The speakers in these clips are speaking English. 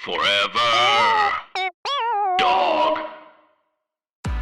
Forever. Dog.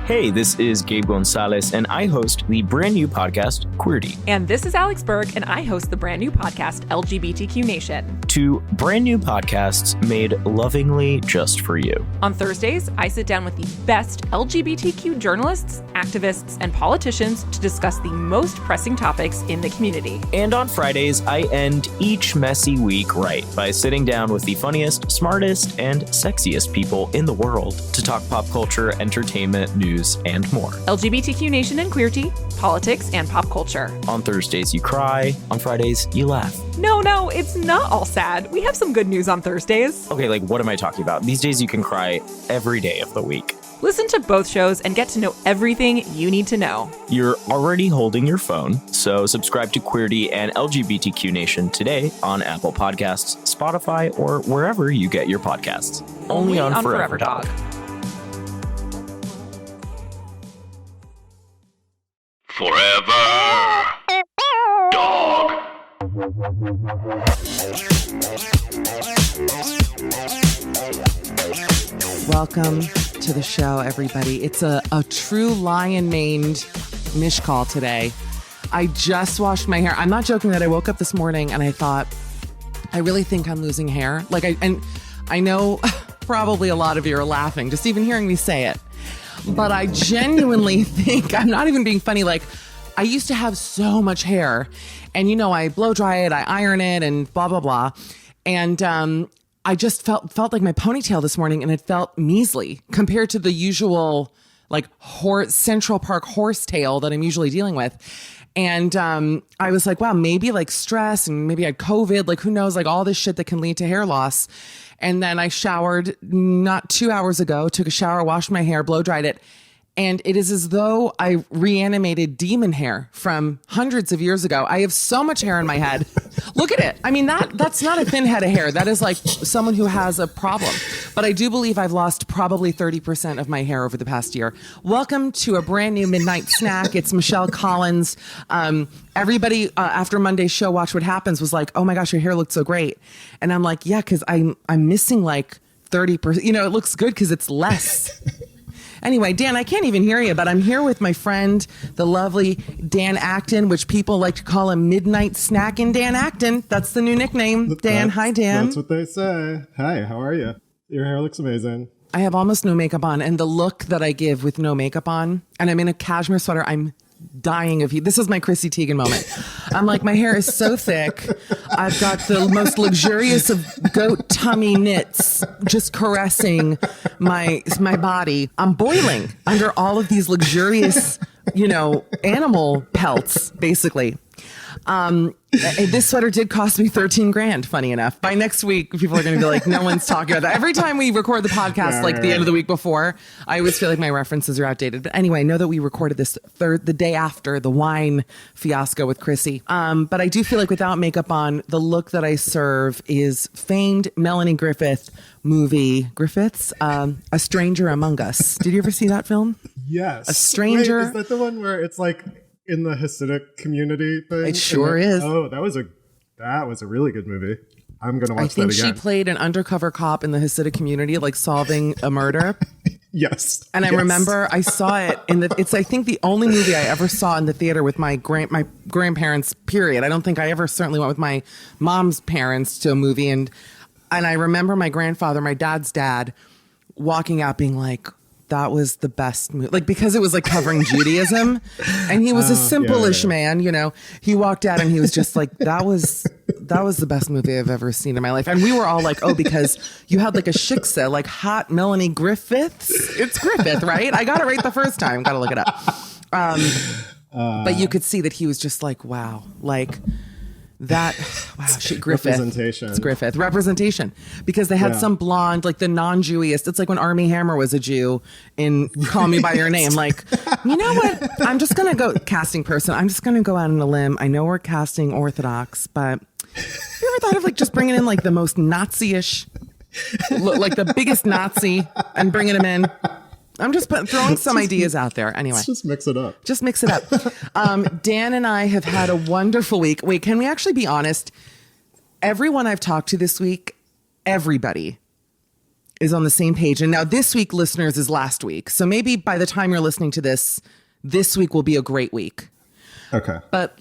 Hey, this is Gabe Gonzalez, and I host the brand new podcast, Queerty. And this is Alex Berg, and I host the brand new podcast, LGBTQ Nation. Two brand new podcasts made lovingly just for you. On Thursdays, I sit down with the best LGBTQ journalists, activists, and politicians to discuss the most pressing topics in the community. And on Fridays, I end each messy week right by sitting down with the funniest, smartest, and sexiest people in the world to talk pop culture, entertainment, news, and more. LGBTQ Nation and Queerty, politics, and pop culture. On Thursdays, you cry. On Fridays, you laugh. No, it's not all sad. We have some good news on Thursdays. Okay, like, what am I talking about? These days, you can cry every day of the week. Listen to both shows and get to know everything you need to know. You're already holding your phone, so subscribe to Queerty and LGBTQ Nation today on Apple Podcasts, Spotify, or wherever you get your podcasts. Only on Forever Dog. Forever. Dog. Welcome to the show, everybody. It's a true lion-maned Mish call today. I just washed my hair. I'm not joking that I woke up this morning and I thought, I really think I'm losing hair. I know probably a lot of you are laughing, just even hearing me say it. But I genuinely think, I'm not even being funny, like, I used to have so much hair. And, I blow dry it, I iron it, and blah, blah, blah. And I just felt like my ponytail this morning, and it felt measly compared to the usual, like, Central Park horsetail that I'm usually dealing with. And I was like, wow, maybe like stress, and maybe I had COVID, like, who knows, like all this shit that can lead to hair loss. And then I showered not 2 hours ago, took a shower, washed my hair, blow dried it. And it is as though I reanimated demon hair from hundreds of years ago. I have so much hair in my head. Look at it. I mean, that's not a thin head of hair. That is like someone who has a problem. But I do believe I've lost probably 30% of my hair over the past year. Welcome to a brand new Midnight Snack. It's Michelle Collins. Everybody after Monday's show, Watch What Happens, was like, oh my gosh, your hair looked so great. And I'm like, yeah, because I'm missing like 30%. It looks good because it's less. Anyway, Dan, I can't even hear you, but I'm here with my friend, the lovely Dan Acton, which people like to call him Midnight Snackin' Dan Acton. That's the new nickname. Dan, hi, Dan. That's what they say. Hi, how are you? Your hair looks amazing. I have almost no makeup on, and the look that I give with no makeup on, and I'm in a cashmere sweater, I'm dying of heat. This is my Chrissy Teigen moment. I'm like, my hair is so thick. I've got the most luxurious of goat tummy knits just caressing my body. I'm boiling under all of these luxurious, animal pelts, basically. This sweater did cost me $13,000, funny enough. By next week, people are going to be like, no one's talking about that. Every time we record the podcast, the end of the week before, I always feel like my references are outdated. But anyway, I know that we recorded this the day after the wine fiasco with Chrissy. But I do feel like without makeup on, the look that I serve is famed Melanie Griffith movie, Griffiths, A Stranger Among Us. Did you ever see that film? Yes. A Stranger. Wait, is that the one where it's like in the Hasidic community thing? It sure is. Oh, that was a really good movie. I'm going to watch that again. I think she played an undercover cop in the Hasidic community, like solving a murder. Yes. And I remember I saw it it's I think the only movie I ever saw in the theater with my grandparents, period. I don't think I ever certainly went with my mom's parents to a movie. And I remember my grandfather, my dad's dad, walking out being like, that was the best movie, like, because it was like covering Judaism, and he was a simple-ish man, he walked out and he was just like, that was the best movie I've ever seen in my life. And we were all like, oh, because you had like a shiksa, like hot Melanie Griffiths. It's Griffith, right? I got it right the first time. Got to look it up. But you could see that he was just like, wow, like that. Wow, shit, Griffith. Representation. It's Griffith. Representation. Because they had some blonde, like the non-Jewiest. It's like when Armie Hammer was a Jew in Call Me By Your Name. Like, you know what? I'm just going to go, casting person, I'm just going to go out on a limb. I know we're casting Orthodox, but have you ever thought of like just bringing in like the most Nazi-ish, like the biggest Nazi, and bringing him in? I'm just throwing some ideas out there. Anyway. Let's just mix it up. Just mix it up. Dan and I have had a wonderful week. Wait, can we actually be honest? Everyone I've talked to this week, everybody is on the same page. And now this week, listeners, is last week. So maybe by the time you're listening to this week will be a great week. Okay. But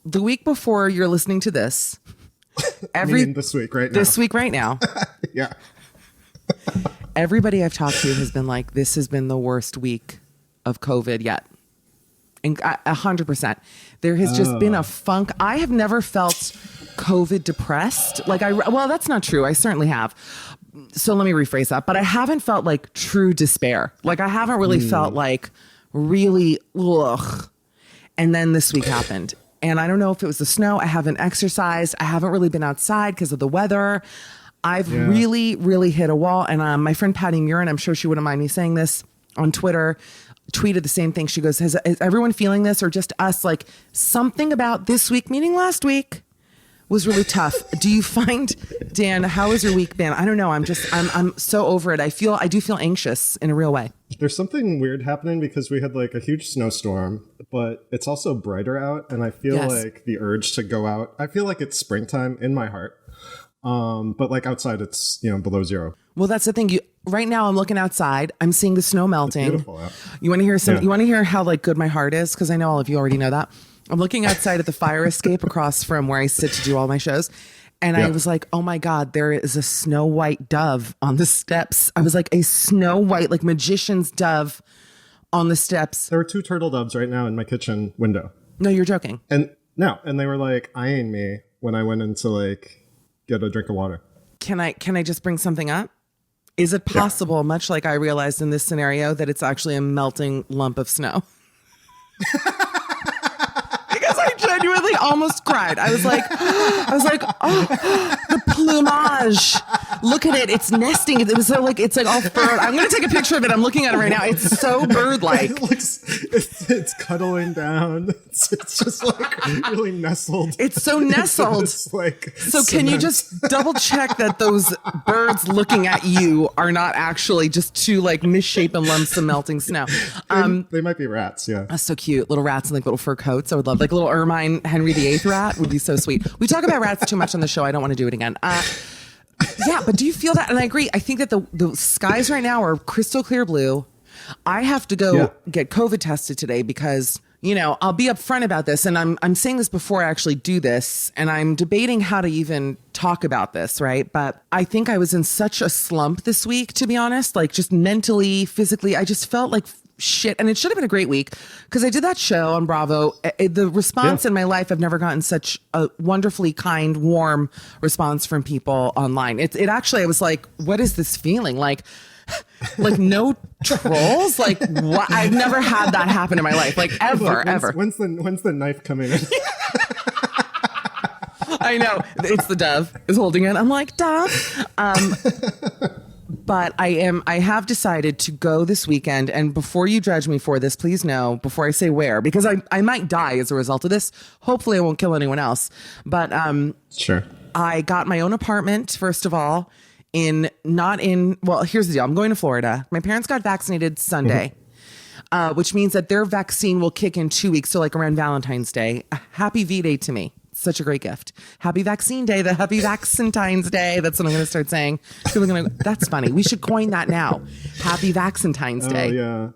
the week before you're listening to this, this week right now. Yeah. Everybody I've talked to has been like, this has been the worst week of COVID yet. And 100%. There has just been a funk. I have never felt COVID depressed. Well, that's not true. I certainly have. So let me rephrase that. But I haven't felt like true despair. Like I haven't really felt like really, ugh. And then this week happened. And I don't know if it was the snow. I haven't exercised. I haven't really been outside because of the weather. I've really, really hit a wall. And my friend Patty Murin, I'm sure she wouldn't mind me saying this, on Twitter, tweeted the same thing. She goes, is everyone feeling this or just us? Like something about this week, meaning last week, was really tough. Do you find, Dan, how has your week been? I don't know. I'm so over it. I do feel anxious in a real way. There's something weird happening because we had like a huge snowstorm, but it's also brighter out. And I feel like the urge to go out, I feel like it's springtime in my heart. But like outside it's, below zero. Well, that's the thing. Right now I'm looking outside. I'm seeing the snow melting. It's beautiful out. You want to hear you want to hear how like good my heart is? Cause I know all of you already know that. I'm looking outside at the fire escape across from where I sit to do all my shows. And I was like, oh my God, there is a snow white dove on the steps. I was like a snow white, like magician's dove on the steps. There were 2 turtle doves right now in my kitchen window. No, you're joking. And they were like eyeing me when I went in to like get a drink of water. Can I just bring something up? Is it possible, much like I realized in this scenario, that it's actually a melting lump of snow? Because I genuinely almost cried. I was like, oh, the plumage. Look at it. It's nesting. It was so like, it's like all furrowed. I'm going to take a picture of it. I'm looking at it right now. It's so bird-like. It's cuddling down. It's just like really nestled. It's so nestled. It's like so can you just double check that those birds looking at you are not actually just 2 like misshapen lumps of melting snow? They might be rats. Yeah. That's so cute. Little rats in like little fur coats. I would love like a little ermine Henry VIII rat would be so sweet. We talk about rats too much on the show. I don't want to do it again. Yeah, but do you feel that? And I agree. I think that the skies right now are crystal clear blue. I have to go get COVID tested today because, I'll be upfront about this. And I'm saying this before I actually do this. And I'm debating how to even talk about this, right? But I think I was in such a slump this week, to be honest, like just mentally, physically. I just felt like shit. And it should have been a great week because I did that show on Bravo. The response in my life, I've never gotten such a wonderfully kind, warm response from people online. It actually, I was like, what is this feeling? Like no trolls? Like what? I've never had that happen in my life. Like ever. When's the knife coming in? I know. It's the dove is holding it. I'm like, dove. But I have decided to go this weekend. And before you judge me for this, please know, before I say where, because I might die as a result of this. Hopefully I won't kill anyone else. But sure. I got my own apartment, first of all, well, here's the deal. I'm going to Florida. My parents got vaccinated Sunday, which means that their vaccine will kick in 2 weeks. So like around Valentine's Day. Happy V-Day to me. Such a great gift. Happy Vaccine Day, the Happy Vaccentine's Day. That's what I'm going to start saying. That's funny. We should coin that now. Happy Vaccentine's Day. Oh, yeah.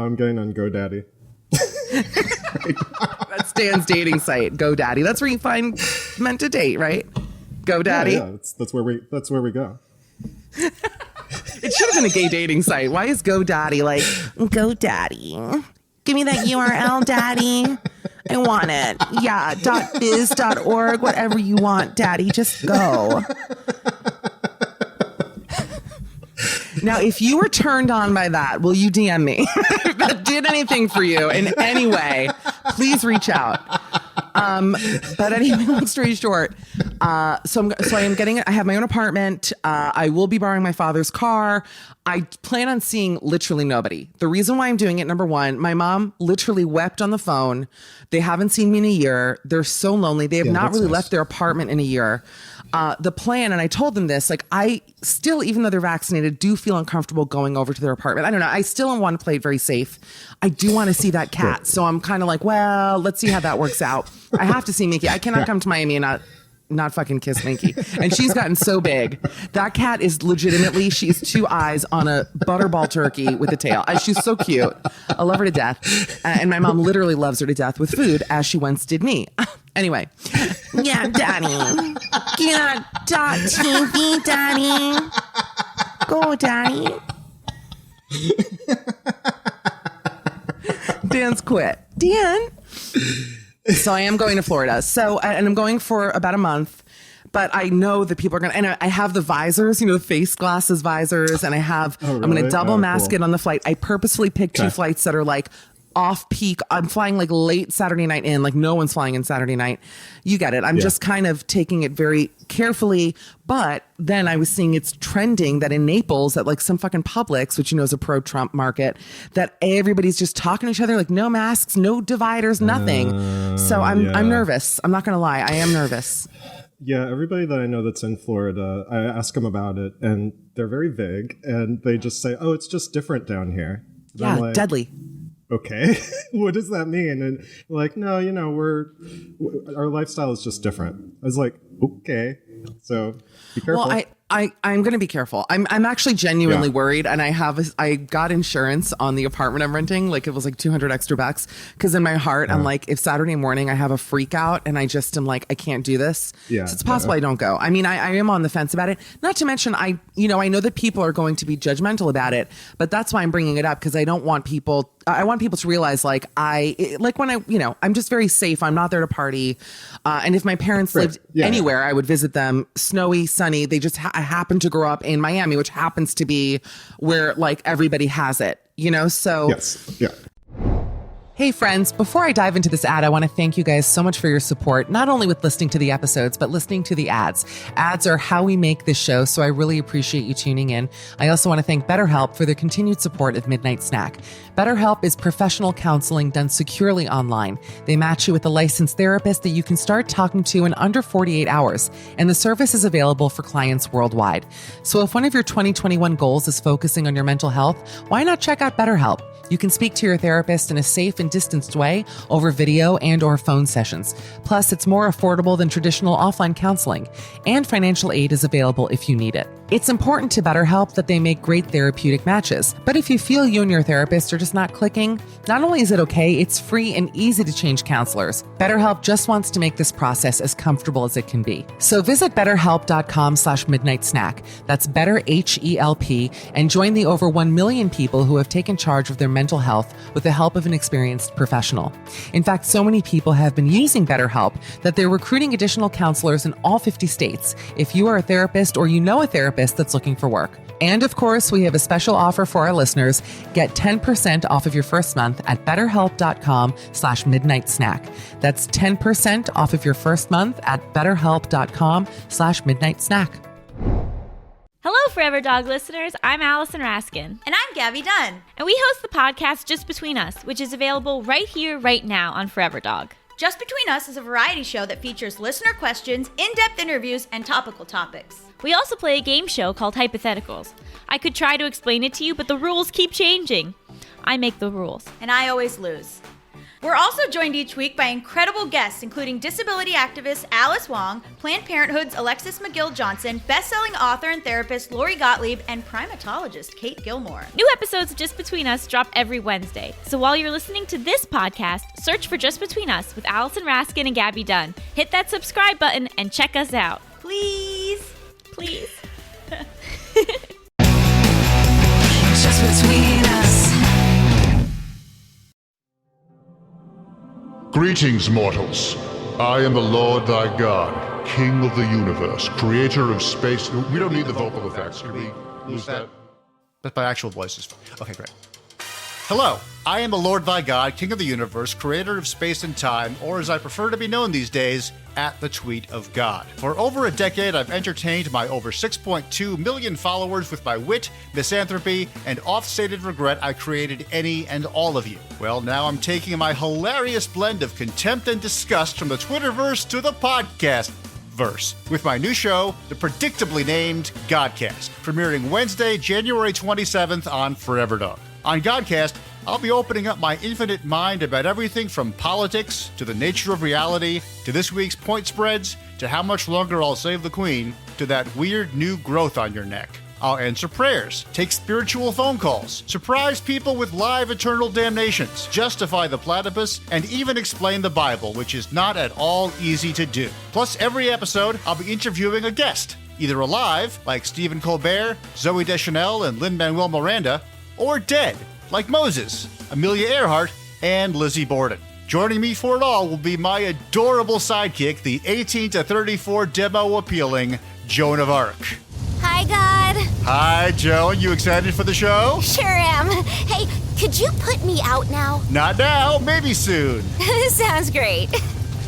I'm going on GoDaddy. That's Dan's dating site, GoDaddy. That's where you find meant to date, right? GoDaddy. Yeah, that's where we go. It should have been a gay dating site. Why is GoDaddy like, GoDaddy? Give me that URL, daddy. I want it. Yeah, .biz, .org, whatever you want, daddy. Just go. Now, if you were turned on by that, will you DM me? If that did anything for you in any way, please reach out. But anyway, long story short, I have my own apartment. I will be borrowing my father's car. I plan on seeing literally nobody. The reason why I'm doing it, number one, my mom literally wept on the phone. They haven't seen me in a year. They're so lonely. They have not really left their apartment in a year. The plan, and I told them this, like I still, even though they're vaccinated, do feel uncomfortable going over to their apartment. I don't know. I still want to play it very safe. I do want to see that cat. So I'm kind of like, well, let's see how that works out. I have to see Mickey. I cannot come to Miami and not not fucking kiss Minky. And she's gotten so big. That cat is legitimately, she has 2 eyes on a butterball turkey with a tail. She's so cute. I love her to death. And my mom literally loves her to death with food, as she once did me. Anyway. Yeah, Daddy. Yeah, TV, Daddy. Go, Daddy. Dan's quit. Dan. So I am going to Florida. And I'm going for about a month. But I know that people are going to, and I have the visors, the face glasses visors, and I'm going to double mask it on the flight. I purposefully picked 2 flights that are like off peak. I'm flying like late Saturday night in, like no one's flying in Saturday night. You get it. I'm just kind of taking it very carefully. But then I was seeing it's trending that in Naples at like some fucking Publix, which is a pro-Trump market, that everybody's just talking to each other, like no masks, no dividers, nothing. So I'm nervous. I'm not going to lie. I am nervous. Yeah, everybody that I know that's in Florida, I ask them about it, and they're very vague, and they just say, "Oh, it's just different down here." And yeah, I'm like, deadly. Okay, what does that mean? And like, no, our lifestyle is just different. I was like, okay, so be careful. Well, I'm going to be careful. I'm actually genuinely worried, and I got insurance on the apartment I'm renting. Like it was like $200 extra because in my heart I'm like, if Saturday morning I have a freak out and I just am like, I can't do this. Yeah, so it's possible I don't go. I mean, I am on the fence about it. Not to mention, I know that people are going to be judgmental about it, but that's why I'm bringing it up because I don't want people. I want people to realize when I'm just very safe. I'm not there to party. And if my parents lived anywhere, I would visit them. Snowy, sunny. They just happen to grow up in Miami, which happens to be where like everybody has it, so. Yes. Yeah. Hey friends, before I dive into this ad, I want to thank you guys so much for your support, not only with listening to the episodes, but listening to the ads. Ads are how we make this show, so I really appreciate you tuning in. I also want to thank BetterHelp for their continued support of Midnight Snack. BetterHelp is professional counseling done securely online. They match you with a licensed therapist that you can start talking to in under 48 hours, and the service is available for clients worldwide. So if one of your 2021 goals is focusing on your mental health, why not check out BetterHelp? You can speak to your therapist in a safe and distanced way over video and or phone sessions. Plus, it's more affordable than traditional offline counseling, and financial aid is available if you need it. It's important to BetterHelp that they make great therapeutic matches. But if you feel you and your therapist are just not clicking, not only is it okay, it's free and easy to change counselors. BetterHelp just wants to make this process as comfortable as it can be. So visit betterhelp.com/midnightsnack. That's BetterHelp, and join the over 1 million people who have taken charge of their mental health with the help of an experienced professional. In fact, so many people have been using BetterHelp that they're recruiting additional counselors in all 50 states. If you are a therapist or you know a therapist that's looking for work. And of course, we have a special offer for our listeners. Get 10% off of your first month at betterhelp.com/midnightsnack. That's 10% off of your first month at betterhelp.com/midnightsnack. Hello, Forever Dog listeners. I'm Allison Raskin. And I'm Gabby Dunn. And we host the podcast Just Between Us, which is available right here, right now on Forever Dog. Just Between Us is a variety show that features listener questions, in-depth interviews, and topical topics. We also play a game show called Hypotheticals. I could try to explain it to you, but the rules keep changing. I make the rules. And I always lose. We're also joined each week by incredible guests, including disability activist Alice Wong, Planned Parenthood's Alexis McGill-Johnson, best-selling author and therapist Lori Gottlieb, and primatologist Kate Gilmore. New episodes of Just Between Us drop every Wednesday. So while you're listening to this podcast, search for Just Between Us with Allison Raskin and Gabby Dunn. Hit that subscribe button and check us out. Please. Please. Just between us. Greetings, mortals. I am the Lord thy God, King of the universe, creator of space. We don't need the vocal effects. Can we lose that? But my actual voice is fine. Okay, great. Hello, I am the Lord thy God, King of the universe, creator of space and time, or as I prefer to be known these days, at the tweet of God. For over a decade, I've entertained my over 6.2 million followers with my wit, misanthropy, and off-stated regret I created any and all of you. Well, now I'm taking my hilarious blend of contempt and disgust from the Twitterverse to the podcast verse with my new show, the predictably named Godcast, premiering Wednesday, January 27th on Forever Dog. On Godcast, I'll be opening up my infinite mind about everything from politics to the nature of reality to this week's point spreads to how much longer I'll save the queen, to that weird new growth on your neck. I'll answer prayers, take spiritual phone calls, surprise people with live eternal damnations, justify the platypus, and even explain the Bible, which is not at all easy to do. Plus, every episode, I'll be interviewing a guest, either alive, like Stephen Colbert, Zooey Deschanel, and Lin-Manuel Miranda, or dead, like Moses, Amelia Earhart, and Lizzie Borden. Joining me for it all will be my adorable sidekick, the 18 to 34 demo appealing Joan of Arc. Hi, God. Hi, Joan. You excited for the show? Sure am. Hey, could you put me out now? Not now, maybe soon. Sounds great.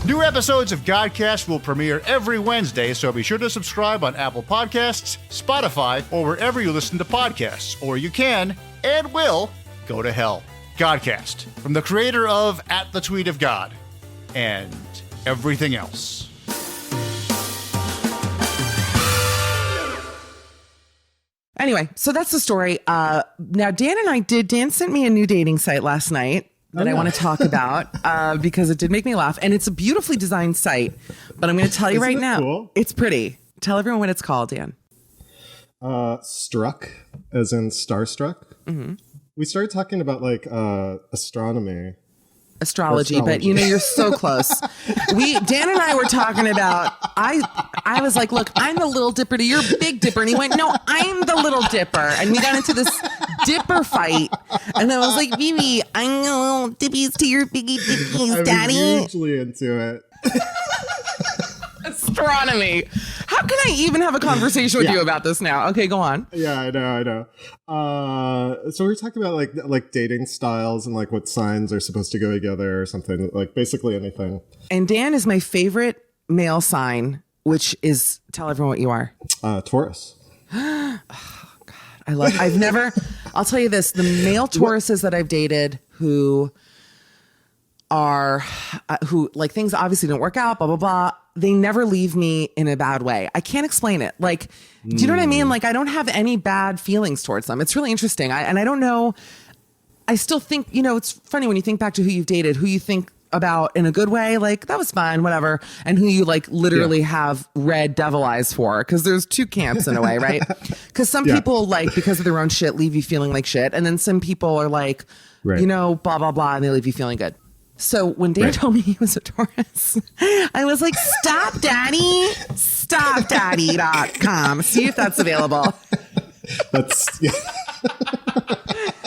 New episodes of Godcast will premiere every Wednesday, so be sure to subscribe on Apple Podcasts, Spotify, or wherever you listen to podcasts. Or you can, and will, go to hell. Godcast, from the creator of At the Tweet of God, and everything else. Anyway, so that's the story. Now, Dan sent me a new dating site last night that I want to talk about because it did make me laugh. And it's a beautifully designed site. But I'm going to tell you right now, cool? It's pretty. Tell everyone what it's called, Dan. Struck, as in starstruck. Mm-hmm. We started talking about like astrology, but you're so close. Dan and I were talking about, I was like, look, I'm the little dipper to your big dipper. And he went, no, I'm the little dipper. And we got into this dipper fight. And I was like, Vivi, I'm the little dippies to your biggie dippies, Daddy. I'm hugely into it. Astronomy. How can I even have a conversation with you about this now? Okay, go on. Yeah, I know. So we were talking about like dating styles and like what signs are supposed to go together or something, like basically anything. And Dan is my favorite male sign, which is, tell everyone what you are. Taurus. Oh, God. I'll tell you this, the male Tauruses that I've dated who like things obviously don't work out, blah, blah, blah. They never leave me in a bad way. I can't explain it. Like, do you know what I mean? Like, I don't have any bad feelings towards them. It's really interesting. I don't know. I still think, it's funny when you think back to who you've dated, who you think about in a good way, like that was fun, whatever. And who you like literally have red devil eyes for. Cause there's two camps in a way, right? Cause some people like, because of their own shit, leave you feeling like shit. And then some people are like, blah, blah, blah. And they leave you feeling good. So when Dan told me he was a Taurus, I was like, stop, Daddy. StopDaddy.com. See if that's available.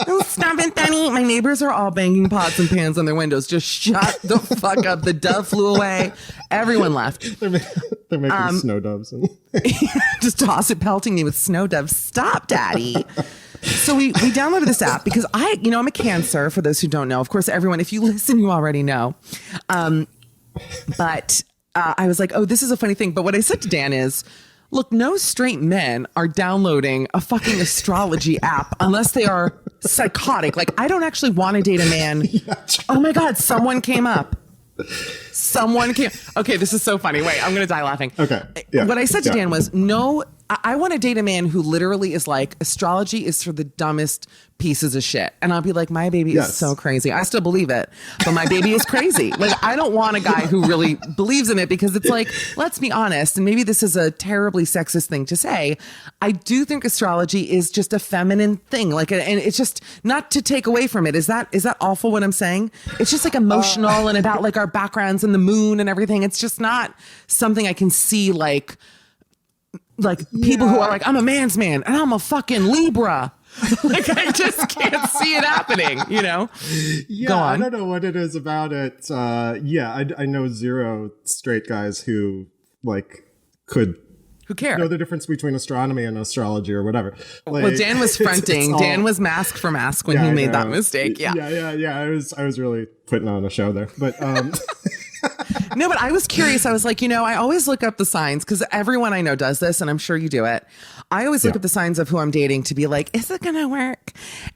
Oh, stop it, Daddy. My neighbors are all banging pots and pans on their windows. Just shut the fuck up. The dove flew away. Everyone left. They're making snow doves. Just pelting me with snow doves. Stop, Daddy. So we downloaded this app because I'm a Cancer, for those who don't know. Of course, everyone, if you listen, you already know. But I was like, oh, this is a funny thing. But what I said to Dan is, look, no straight men are downloading a fucking astrology app unless they are psychotic. Like, I don't actually want to date a man. Oh my God, someone came up. Okay, this is so funny. Wait, I'm going to die laughing. Okay. What I said to Dan was, no, I want to date a man who literally is like, astrology is for the dumbest pieces of shit. And I'll be like, my baby is so crazy. I still believe it, but my baby is crazy. Like, I don't want a guy who really believes in it, because it's like, let's be honest. And maybe this is a terribly sexist thing to say. I do think astrology is just a feminine thing. Like, and it's just not to take away from it. Is that awful what I'm saying? It's just like emotional and about like our backgrounds and the moon and everything. It's just not something I can see like people who are like, I'm a man's man and I'm a fucking Libra. Like, I just can't see it happening, Yeah, go on. I don't know what it is about it. I know zero straight guys who who care know the difference between astronomy and astrology or whatever. Like, well, Dan was fronting. Dan was mask for mask when he made that mistake. Yeah. I was really putting on a show there, but no, but I was curious. I was like, I always look up the signs because everyone I know does this, and I'm sure you do it. I always look at the signs of who I'm dating to be like, is it going to work?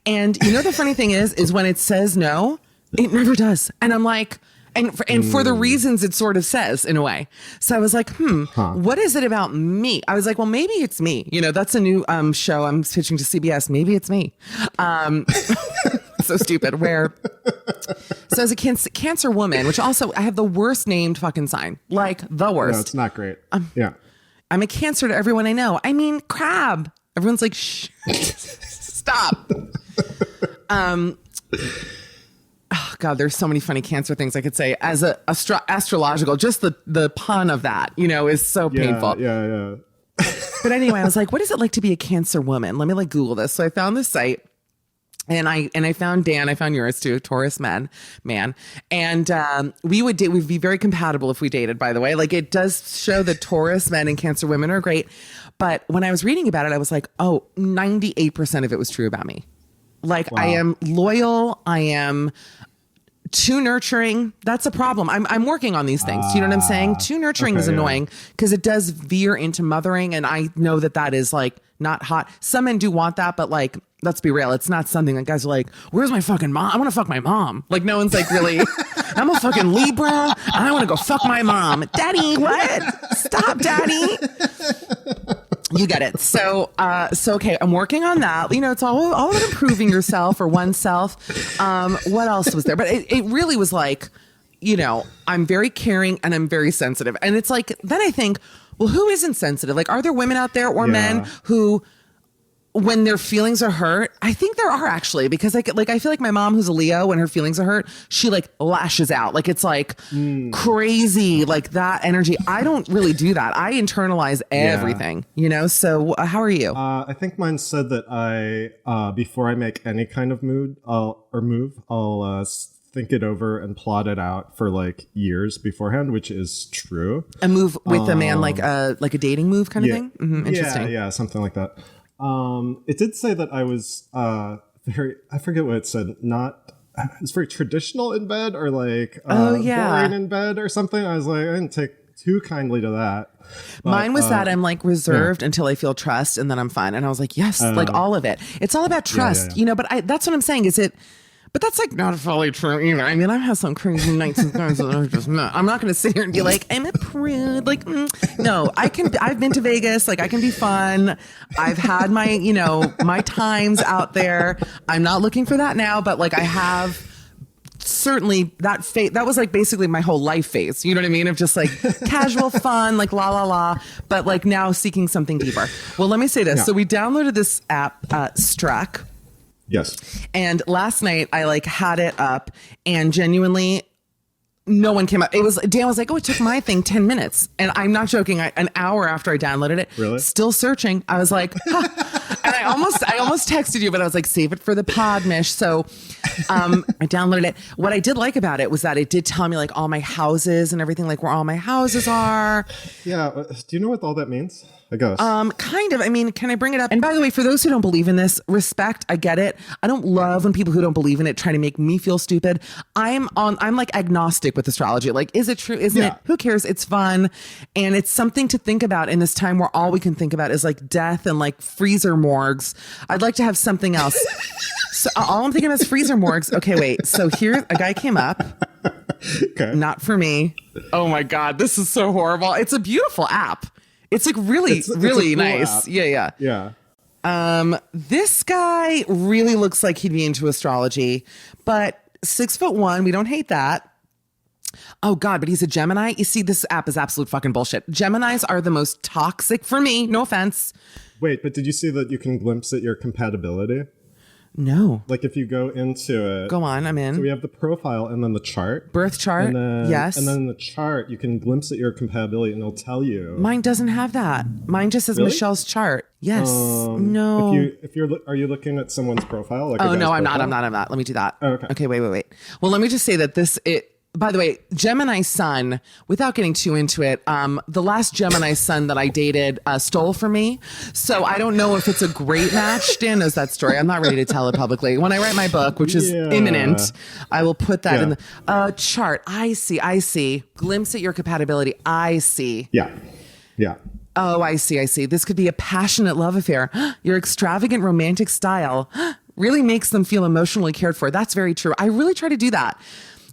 And the funny thing is when it says no, it never does. And I'm like, and for the reasons it sort of says in a way. So I was like, what is it about me? I was like, well, maybe it's me. That's a new show I'm pitching to CBS. Maybe it's me. so stupid. Where, so as a cancer woman, which also I have the worst named fucking sign, like the worst. No, it's not great. Yeah. I'm a Cancer to everyone I know. I mean, crab. Everyone's like, shh, stop. Oh God, there's so many funny Cancer things I could say as a astrological. Just the pun of that, is so painful. Yeah. But anyway, I was like, what is it like to be a Cancer woman? Let me Google this. So I found this site. And I found Dan. I found yours too, Taurus man. And we'd be very compatible if we dated. By the way, it does show that Taurus men and Cancer women are great. But when I was reading about it, I was like, 98% of it was true about me. Wow. I am loyal. I am too nurturing. That's a problem. I'm working on these things. You know what I'm saying? Too nurturing is annoying because it does veer into mothering, and I know that is not hot. Some men do want that, but let's be real. It's not something that guys are like, where's my fucking mom? I want to fuck my mom. No one's really, I'm a fucking Libra. And I want to go fuck my mom. Daddy, what? Stop, daddy. You get it. So okay, I'm working on that. It's all about improving yourself or oneself. What else was there? But it really was I'm very caring and I'm very sensitive. And it's then I think, well, who isn't sensitive? Are there women out there or men who, when their feelings are hurt, I think there are actually, because I feel like my mom, who's a Leo, when her feelings are hurt, she lashes out. It's crazy, that energy. I don't really do that. I internalize everything, So how are you? I think mine said that I, before I make any kind of move, I'll think it over and plot it out for years beforehand, which is true. A move with a man, like a dating move kind of thing? Mm-hmm, interesting. Yeah, something like that. It did say that I was I forget what it said, it's very traditional in bed or boring in bed or something. I was I didn't take too kindly to that. But, mine was that I'm reserved until I feel trust and then I'm fine. And I was yes, all of it. It's all about trust, but that's what I'm saying. But that's not fully true either. I mean, I've had some crazy nights and times that I'm just not. I'm not going to sit here and be I'm a prude. No, I've been to Vegas. I can be fun. I've had my, my times out there. I'm not looking for that now, but I have certainly that phase. That was basically my whole life phase. You know what I mean? Of just casual fun, la la la. But now seeking something deeper. Well, let me say this. Yeah. So we downloaded this app, Struck. Yes. And last night I had it up and genuinely no one came up. Dan was it took my thing 10 minutes. And I'm not joking. An hour after I downloaded it, really? Still searching. I was and I almost texted you, but I was save it for the pod, Mish. So I downloaded it. What I did like about it was that it did tell me all my houses and everything, where all my houses are. Yeah. Do you know what all that means? I guess. Kind of. I mean, can I bring it up? And by the way, for those who don't believe in this, respect, I get it. I don't love when people who don't believe in it try to make me feel stupid. I'm agnostic with astrology. Is it true? Isn't it? Who cares? It's fun. And it's something to think about in this time where all we can think about is death and freezer morgues. I'd like to have something else. So all I'm thinking about is freezer morgues. Okay, wait. So here, a guy came up. Okay. Not for me. Oh my God. This is so horrible. It's a beautiful app. It's really cool nice. App. Yeah. Yeah. This guy really looks like he'd be into astrology, but 6'1", we don't hate that. Oh God, but he's a Gemini. You see, this app is absolute fucking bullshit. Geminis are the most toxic for me. No offense. Wait, but did you see that you can glimpse at your compatibility? No. If you go into it. Go on, I'm in. So we have the profile and then the chart. Birth chart, yes. And then in the chart, you can glimpse at your compatibility and it'll tell you. Mine doesn't have that. Mine just says really? Michelle's chart. Yes. No. Are you looking at someone's profile? No, I'm not. Let me do that. Oh, okay. Okay, wait. Well, let me just say that by the way, Gemini sun, without getting too into it, the last Gemini sun that I dated stole from me. So I don't know if it's a great match. Dan knows that story. I'm not ready to tell it publicly. When I write my book, which is imminent, I will put that in the chart. I see. Glimpse at your compatibility. I see. Yeah. Oh, I see. This could be a passionate love affair. Your extravagant romantic style really makes them feel emotionally cared for. That's very true. I really try to do that.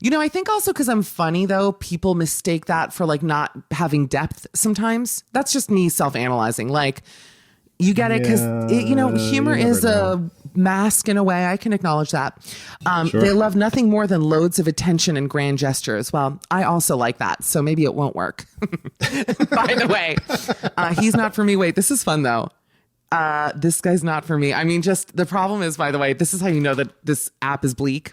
I think also because I'm funny, though, people mistake that for not having depth sometimes. That's just me self-analyzing. You get it because, humor is a mask in a way. I can acknowledge that. Sure. They love nothing more than loads of attention and grand gestures. Well, I also like that, so maybe it won't work. By the way, he's not for me. Wait, this is fun though. This guy's not for me. I mean, just the problem is, by the way, this is how you know that this app is bleak.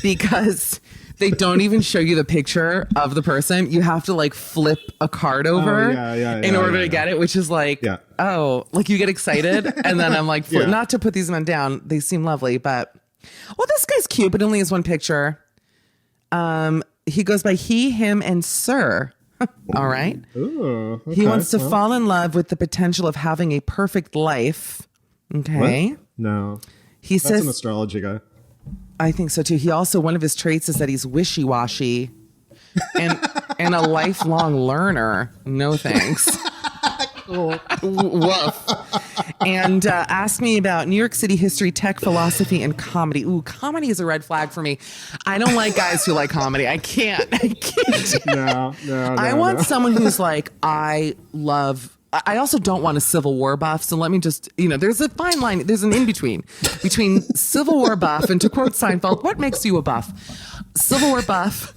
Because they don't even show you the picture of the person. You have to like flip a card over in order to get it, which is like, oh, like you get excited. And then I'm like, not to put these men down. They seem lovely, but well, this guy's cute, but only has one picture. He goes by he, him, and sir. All right. Ooh, okay. He wants to fall in love with the potential of having a perfect life. Okay. What? No. That's an astrology guy. I think so too. He also, one of his traits is that he's wishy-washy and a lifelong learner. No thanks. Woof. And asked me about New York City history, tech, philosophy, and comedy. Ooh, comedy is a red flag for me. I don't like guys who like comedy. I can't. No. I want someone who's like, I also don't want a Civil War buff. So let me just, there's a fine line. There's an in-between between Civil War buff and, to quote Seinfeld, what makes you a buff? Civil War buff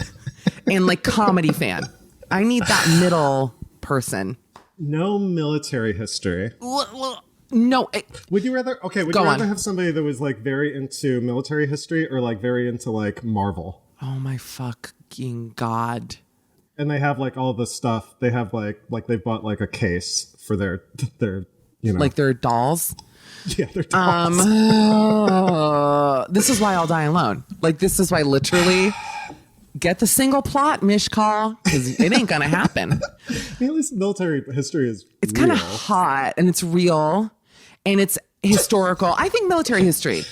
and like comedy fan. I need that middle person. No military history. No. Would you rather have somebody that was like very into military history or like very into like Marvel? Oh my fucking God. And they have like all the stuff. They have like they bought like a case for their like their dolls. Yeah, their dolls. This is why I'll die alone. Like this is why literally get the single plot, Mishkal, because it ain't gonna happen. At least military history is kind of hot and it's real and it's historical. I think military history.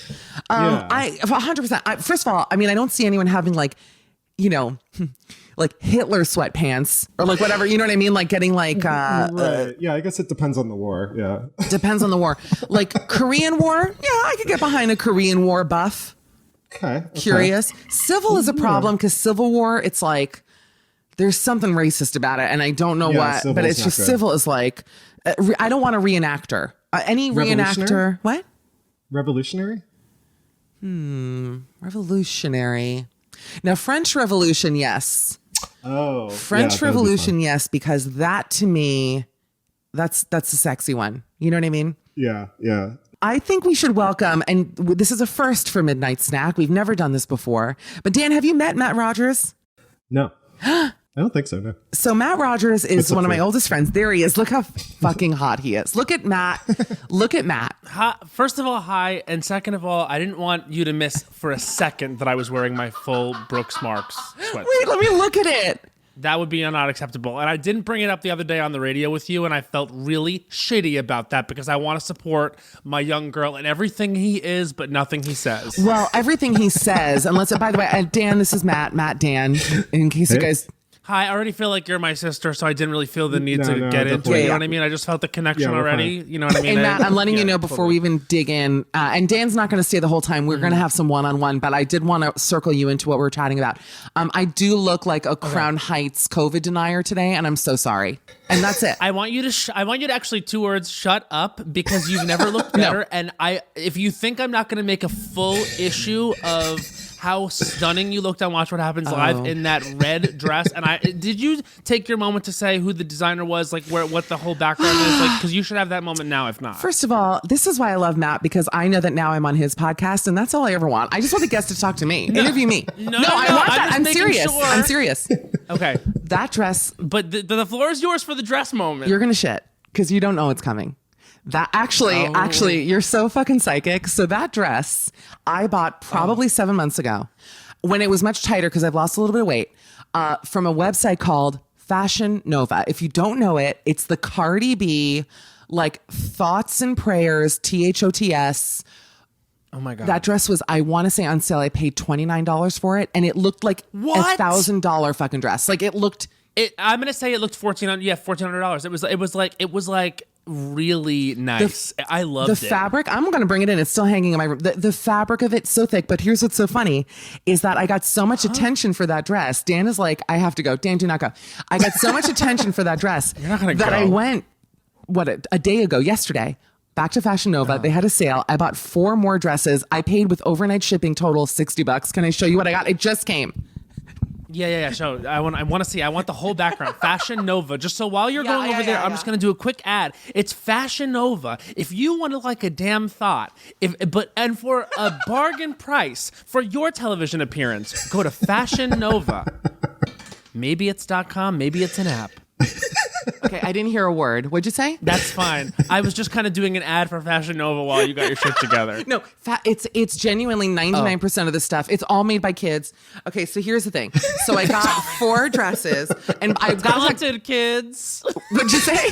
I 100%. First of all, I mean, I don't see anyone having like, like Hitler sweatpants or like whatever, you know what I mean? Like getting like, right. Yeah, I guess it depends on the war. Yeah. Depends on the war. Like Korean War. Yeah, I could get behind a Korean War buff. Okay. Curious. Civil is a problem because Civil War, it's like, there's something racist about it. And I don't know what, but it's just Civil is like, I don't want a reenactor. Any reenactor. What? Revolutionary? Revolutionary. Now, French Revolution, yes. Oh, French Revolution, yes, because that to me, that's a sexy one. You know what I mean? Yeah. I think we should welcome, and this is a first for Midnight Snack. We've never done this before. But Dan, have you met Matt Rogers? No. I don't think so, no. So Matt Rogers is one of my oldest friends. There he is. Look how fucking hot he is. Look at Matt. Look at Matt. First of all, hi. And second of all, I didn't want you to miss for a second that I was wearing my full Brooks Marks sweatshirt. Wait, let me look at it. That would be not acceptable. And I didn't bring it up the other day on the radio with you, and I felt really shitty about that because I want to support my young girl in everything he is, but nothing he says. Well, everything he says, unless, by the way, Dan, this is Matt, Dan, in case you guys... Hi, I already feel like you're my sister, so I didn't really feel the need to get into it. You know what I mean? I just felt the connection already. Fine. You know what I mean? And Matt, I'm letting you know before we even dig in, and Dan's not going to stay the whole time. We're going to have some one-on-one, but I did want to circle you into what we're chatting about. I do look like a Crown Heights COVID denier today, and I'm so sorry. And that's it. I want you to actually 2 words, shut up, because you've never looked better. No. And if you think I'm not going to make a full issue of how stunning you looked on Watch What Happens Live in that red dress, and did you take your moment to say who the designer was, like what the whole background is, like, because you should have that moment now, if not. First of all, this is why I love Matt, because I know that now I'm on his podcast, and that's all I ever want. I just want the guest to talk to me, interview me. No, I want that. I'm serious. Sure. I'm serious. Okay, that dress. But the floor is yours for the dress moment. You're gonna shit because you don't know it's coming. That actually, you're so fucking psychic. So that dress I bought probably 7 months ago when it was much tighter because I've lost a little bit of weight from a website called Fashion Nova. If you don't know it, it's the Cardi B, like thoughts and prayers, THOTS. Oh my God. That dress was, I want to say on sale, I paid $29 for it. And it looked like $1,000 fucking dress. Like it looked. I'm going to say it looked $1,400. It was like really nice. I loved it. The fabric, I'm going to bring it in. It's still hanging in my room. The fabric of it's so thick. But here's what's so funny is that I got so much attention for that dress. Dan is like, I have to go. Dan, do not go. I got so much attention for that dress You're not gonna that go. I went, a day ago, yesterday, back to Fashion Nova. They had a sale. I bought 4 more dresses. I paid with overnight shipping total $60. Can I show you what I got? It just came. Yeah. So I want to see. I want the whole background. Fashion Nova. Just so while you're going over there, I'm just going to do a quick ad. It's Fashion Nova. If you want to like a damn thought, and for a bargain price for your television appearance, go to Fashion Nova. Maybe it's .com. Maybe it's an app. Okay, I didn't hear a word. What'd you say? That's fine. I was just kind of doing an ad for Fashion Nova while you got your shit together. No, it's genuinely 99% of the stuff. It's all made by kids. Okay, so here's the thing. So I got 4 dresses, and I got talented kids. What'd you say?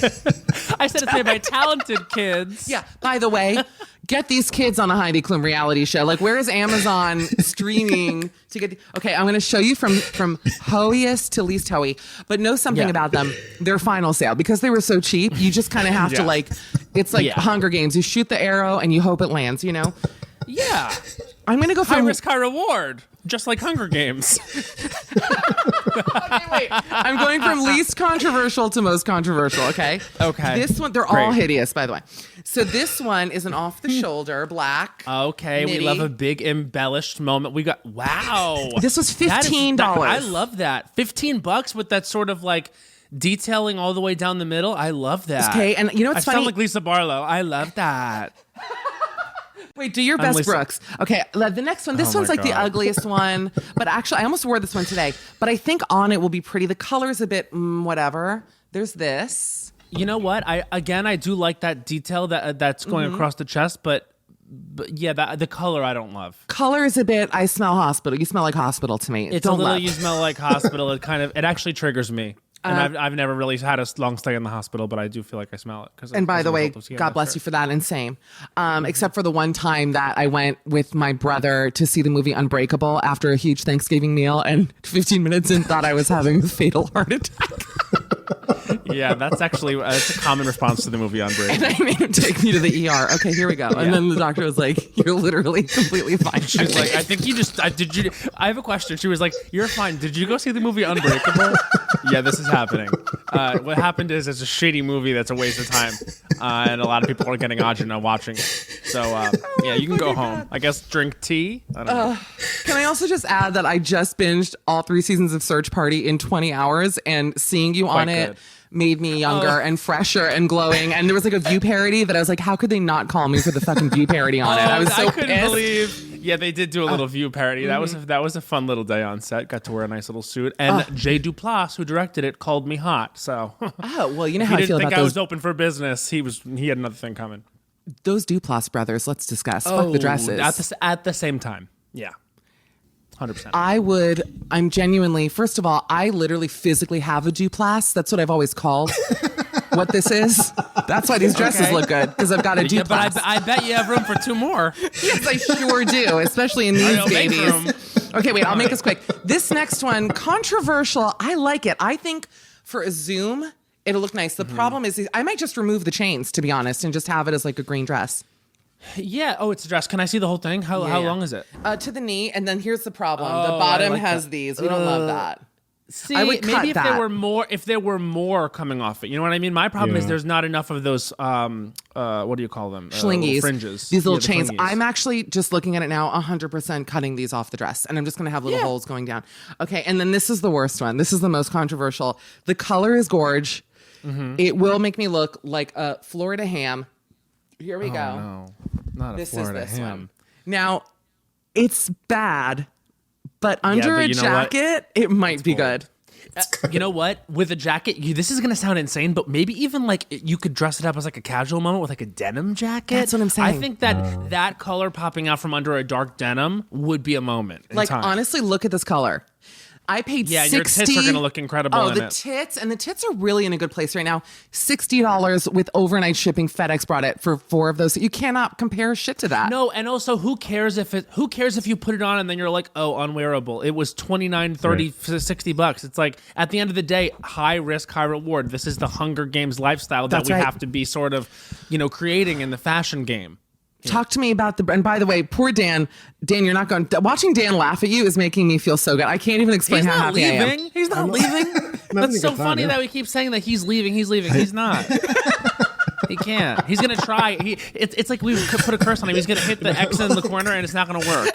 I said it's made by talented kids. Yeah. By the way, get these kids on a Heidi Klum reality show. Like, where is Amazon streaming to get? Okay, I'm going to show you from hoiest to least hoey, but know something about them. Their final sale, because they were so cheap, you just kind of have to like. It's like Hunger Games. You shoot the arrow and you hope it lands. You know. Yeah. I'm going to go for high risk, high reward, just like Hunger Games. Okay, wait. I'm going from least controversial to most controversial, okay? Okay. This one, they're all hideous, by the way. So this one is an off-the-shoulder black. Okay, midi. we love a big embellished moment. We got, wow. This was $15. I love that. $15 with that sort of like detailing all the way down the middle. I love that. Okay, and you know what's I funny? sound like Lisa Barlow. I love that. Wait, do your best, Brooks. Okay, the next one. This one's like the ugliest one. But actually, I almost wore this one today. But I think on it will be pretty. The color's a bit whatever. There's this. You know what? I do like that detail that's going across the chest, but yeah, the color I don't love. Color is a bit. I smell hospital. You smell like hospital to me. It's don't a little. love. You smell like hospital. It actually triggers me. And I've never really had a long stay in the hospital, but I do feel like I smell it. And by the way, God bless you for that. And same. Except for the one time that I went with my brother to see the movie Unbreakable after a huge Thanksgiving meal, and 15 minutes in thought I was having a fatal heart attack. Yeah, that's actually that's a common response to the movie Unbreakable. And I made him take me to the ER. Okay, here we go. And then the doctor was like, "You're literally completely fine." She was like, "I think you just did you." I have a question. She was like, "You're fine. Did you go see the movie Unbreakable?" Yeah, this is happening. What happened is it's a shitty movie that's a waste of time, and a lot of people are getting agita watching. So yeah, you can go home. I guess drink tea. I don't know. Can I also just add that I just binged all 3 seasons of Search Party in 20 hours, and seeing you on it made me younger and fresher and glowing. And there was like a View parody that I was like, how could they not call me for the fucking View parody on it? I was so I couldn't pissed. believe. Yeah, they did do a little View parody. That was a fun little day on set. Got to wear a nice little suit. And Jay Duplass, who directed it, called me hot. So well, you know how I feel about those. He didn't think I was open for business. He had another thing coming. Those Duplass brothers. Let's discuss. Fuck the dresses. At the same time. Yeah. 100%. I'm genuinely, first of all, I literally physically have a Duplass. That's what I've always called what this is. That's why these dresses look good, because I've got a Duplass. Yeah, but I bet you have room for 2 more. Yes, I sure do, especially in these babies. Okay, wait, I'll make this quick. This next one, controversial. I like it. I think for a Zoom, it'll look nice. The problem is I might just remove the chains, to be honest, and just have it as like a green dress. Yeah. Oh, it's a dress. Can I see the whole thing? How long is it? To the knee, and then here's the problem. The bottom has these. We don't love that. See, maybe if there were more coming off it, you know what I mean? My problem is there's not enough of those. What do you call them? Schlingies, fringes. These little chains. Schlingies. I'm actually just looking at it now, 100% cutting these off the dress, and I'm just gonna have little holes going down. Okay, and then this is the worst one. This is the most controversial. The color is gorge. Mm-hmm. It will make me look like a Florida ham. Here we go. No, not a Florida ham. One. Now, it's bad, but under a jacket, it might be good. You know what? With a jacket, this is going to sound insane, but maybe even like you could dress it up as like a casual moment with like a denim jacket. That's what I'm saying. I think that color popping out from under a dark denim would be a moment in time. Honestly, look at this color. I paid $60. Your tits are going to look incredible in it. Tits are really in a good place right now. $60 with overnight shipping. FedEx brought it for 4 of those. You cannot compare shit to that. No, and also who cares if you put it on and then you're like, oh, unwearable. It was $29, $30, $60. It's like at the end of the day, high risk, high reward. This is the Hunger Games lifestyle that we have to be sort of, creating in the fashion game. Talk to me about and by the way, poor Dan. Dan, you're not going. Watching Dan laugh at you is making me feel so good. I can't even explain how happy I am. He's not leaving. That's so funny that we keep saying that he's leaving. He's leaving. He's not. He can't. He's gonna try. It's like we put a curse on him. He's gonna hit the X in the corner, and it's not gonna work.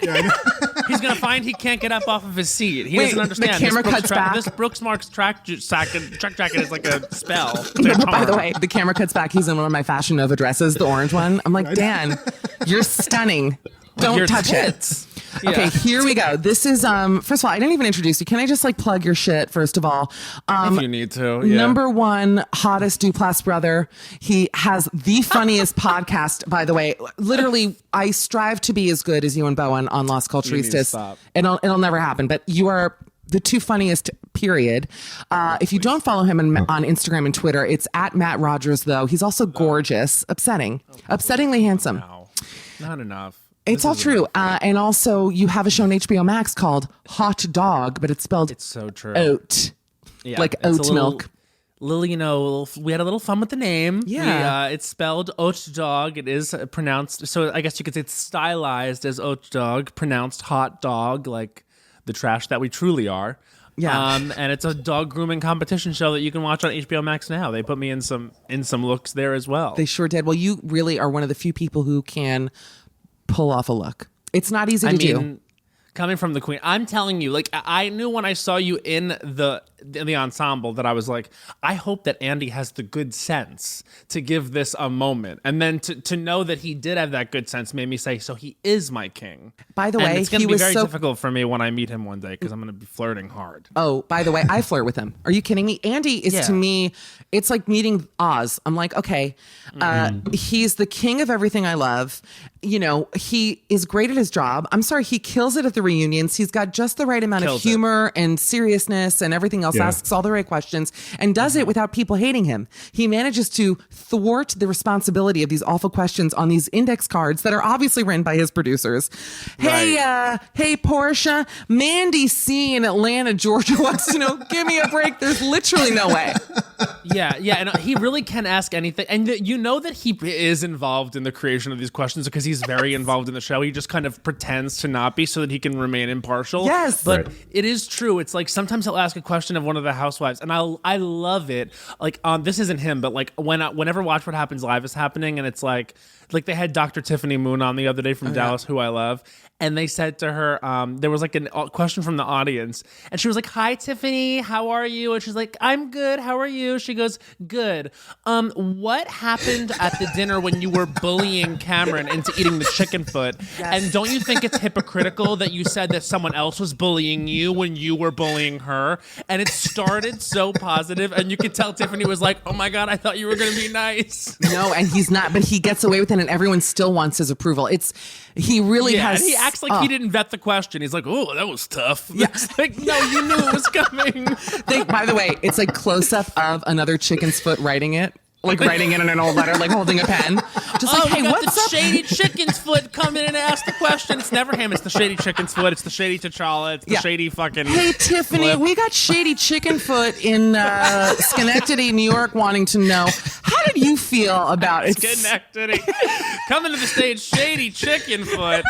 He's gonna find he can't get up off of his seat. He doesn't understand. The camera cuts back. This Brooks Marks track jacket is like a spell. By the way, the camera cuts back. He's in one of my Fashion Nova dresses, the orange one. I'm like, Dan, you're stunning. Don't touch it. Yeah. Okay, here we go. This is first of all, I didn't even introduce you. Can I just like plug your shit first of all? If you need to. Yeah. Number one hottest Duplass brother. He has the funniest podcast, by the way. Literally, I strive to be as good as you and Bowen on Las Culturistas. It'll never happen, but you are the two funniest, period. If you don't follow him on Instagram and Twitter, it's at Matt Rogers, though. He's also gorgeous, upsettingly handsome. No, not enough. It's all true. And also, you have a show on HBO Max called Hot Dog, but it's spelled so true. Oat. Yeah, like oat milk. We had a little fun with the name. Yeah. It's spelled Haute Dog. It is pronounced, so I guess you could say it's stylized as Haute Dog, pronounced Hot Dog, like the trash that we truly are. Yeah. And it's a dog grooming competition show that you can watch on HBO Max now. They put me in some looks there as well. They sure did. Well, you really are one of the few people who can pull off a look. It's not easy to do. Coming from the queen, I'm telling you, like, I knew when I saw you in the ensemble that I was like, I hope that Andy has the good sense to give this a moment. And then to know that he did have that good sense made me say, so he is my king. By the way, it's going to be very difficult for me when I meet him one day because I'm going to be flirting hard. Oh, by the way, I flirt with him. Are you kidding me? Andy is to me, it's like meeting Oz. I'm like, okay, he's the king of everything I love. You know, he is great at his job. I'm sorry, he kills it at the reunions. He's got just the right amount of humor and seriousness and everything else, asks all the right questions, and does it without people hating him. He manages to thwart the responsibility of these awful questions on these index cards that are obviously written by his producers. Right. Hey, Portia, Mandy C in Atlanta, Georgia wants to know, give me a break. There's literally no way. Yeah, and he really can ask anything. And you know that he is involved in the creation of these questions because he's very involved in the show. He just kind of pretends to not be so that he can remain impartial. Yes. But it is true. It's like sometimes he'll ask a question of one of the housewives, and I love it. Like, this isn't him, but like whenever Watch What Happens Live is happening, and it's like they had Dr. Tiffany Moon on the other day from Dallas, who I love. And they said to her, there was like a question from the audience. And she was like, hi, Tiffany, how are you? And she's like, I'm good. How are you? She goes, good. What happened at the dinner when you were bullying Cameron into eating the chicken foot? Yes. And don't you think it's hypocritical that you said that someone else was bullying you when you were bullying her? And it started so positive. And you could tell Tiffany was like, oh my God, I thought you were going to be nice. No, and he's not, but he gets away with it and everyone still wants his approval. He really has. And he acts like he didn't vet the question. He's like, oh, that was tough. Yeah. Like, no, you knew it was coming. By the way, it's like close up of another chicken's foot writing it. Like writing it in an old letter, like holding a pen. Just like, hey, what's the up? Shady Chicken's foot come in and ask the question. It's never him. It's the Shady Chicken's foot. It's the Shady T'Challa. It's the Shady fucking. Hey, Tiffany, we got Shady Chicken Foot in Schenectady, New York, wanting to know, how did you feel about it? Schenectady. Coming to the stage, Shady Chicken Foot.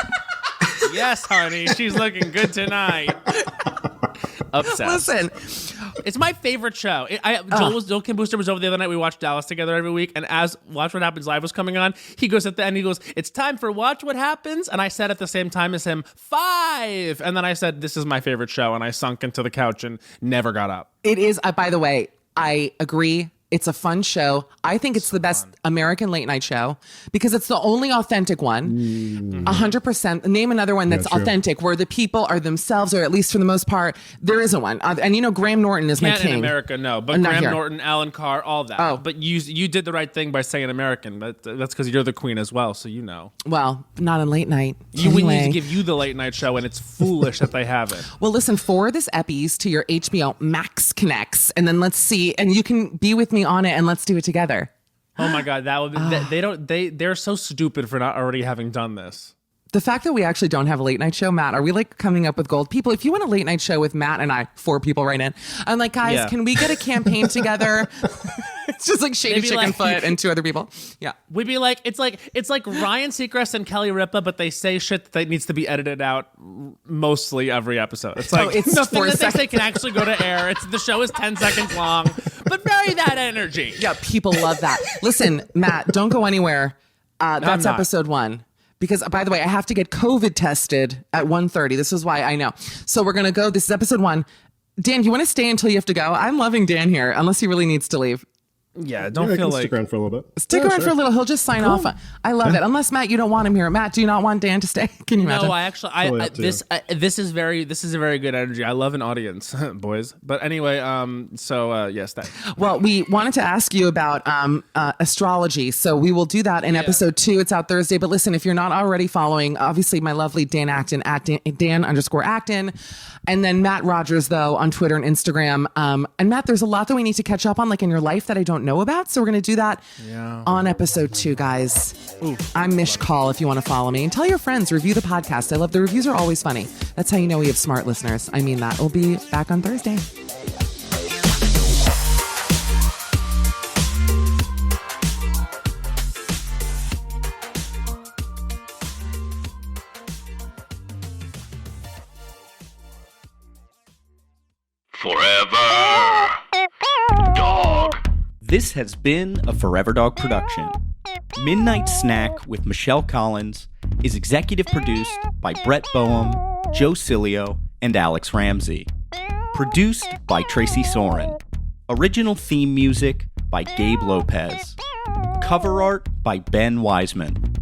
Yes, honey. She's looking good tonight. Obsessed. Listen. It's my favorite show. Joel Kim Booster was over the other night. We watched Dallas together every week. And as Watch What Happens Live was coming on, he goes at the end, he goes, it's time for Watch What Happens. And I said at the same time as him, 5. And then I said, this is my favorite show. And I sunk into the couch and never got up. It is, by the way, I agree. It's a fun show. I think it's the best American late night show because it's the only authentic one. 100%. Name another one that's authentic where the people are themselves, or at least for the most part, there isn't one. And you know, Graham Norton is my king. In America, no. But Graham Norton, Alan Carr, all that. Oh. But you did the right thing by saying American. That's because you're the queen as well, so you know. Well, not on late night. We need to give you the late night show, and it's foolish that they have it. Well, listen, forward this Eppies to your HBO Max Connects, and then let's see, and you can be with me on it, and let's do it together. Oh my God, that would be, they're so stupid for not already having done this. The fact that we actually don't have a late night show, Matt, are we like coming up with gold? People, if you want a late night show with Matt and I, 4 people right in, I'm like, guys, can we get a campaign together? It's just like Shady Chicken Foot and 2 other people. Yeah. We'd be like, it's like Ryan Seacrest and Kelly Ripa, but they say shit that needs to be edited out mostly every episode. It's like it's nothing 4 that seconds. they say can actually go to air. The show is 10 seconds long, but very that energy. Yeah, people love that. Listen, Matt, don't go anywhere. That's episode 1. Because, by the way, I have to get COVID tested at 1:30. This is why I know. So we're going to go. This is episode 1. Dan, you want to stay until you have to go? I'm loving Dan here, unless he really needs to leave. Yeah, don't feel like... Stick around for a little bit. Stick around for a little. He'll just sign off. I love it. Unless, Matt, you don't want him here. Matt, do you not want Dan to stay? Can you imagine? No, this is a very good energy. I love an audience, boys. But anyway, yes, that. Well, we wanted to ask you about astrology, so we will do that in episode 2. It's out Thursday. But listen, if you're not already following, obviously my lovely Dan Acton at Dan_Acton, and then Matt Rogers though on Twitter and Instagram. And Matt, there's a lot that we need to catch up on, like in your life that I don't know about. So we're going to do that on episode 2, guys. I'm Mish Call if you want to follow me. And tell your friends, review the podcast. I love the reviews are always funny. That's how you know we have smart listeners. I mean that. We'll be back on Thursday. Forever Dog. This has been a Forever Dog production. Midnight Snack with Michelle Collins is executive produced by Brett Boehm, Joe Cilio, and Alex Ramsey. Produced by Tracy Soren. Original theme music by Gabe Lopez. Cover art by Ben Wiseman.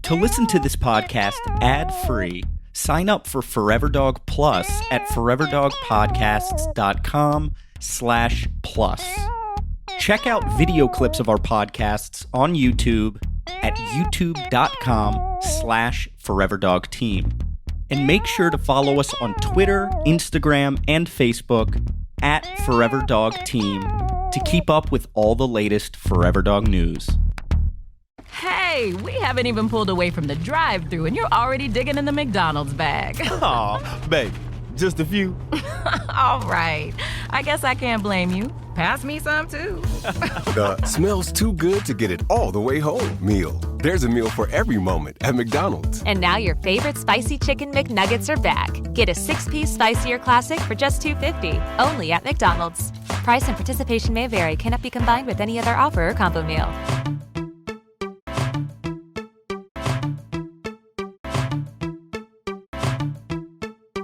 To listen to this podcast ad-free, sign up for Forever Dog Plus at foreverdogpodcasts.com/plus. Check out video clips of our podcasts on YouTube at youtube.com/foreverdogteam. And make sure to follow us on Twitter, Instagram, and Facebook at Forever Dog Team to keep up with all the latest Forever Dog news. Hey, we haven't even pulled away from the drive-thru and you're already digging in the McDonald's bag. Aw, babe, just a few. All right, I guess I can't blame you. Pass me some, too. The smells too good to get it all the way home meal. There's a meal for every moment at McDonald's. And now your favorite spicy chicken McNuggets are back. Get a 6-piece spicier classic for just $2.50, only at McDonald's. Price and participation may vary. Cannot be combined with any other offer or combo meal.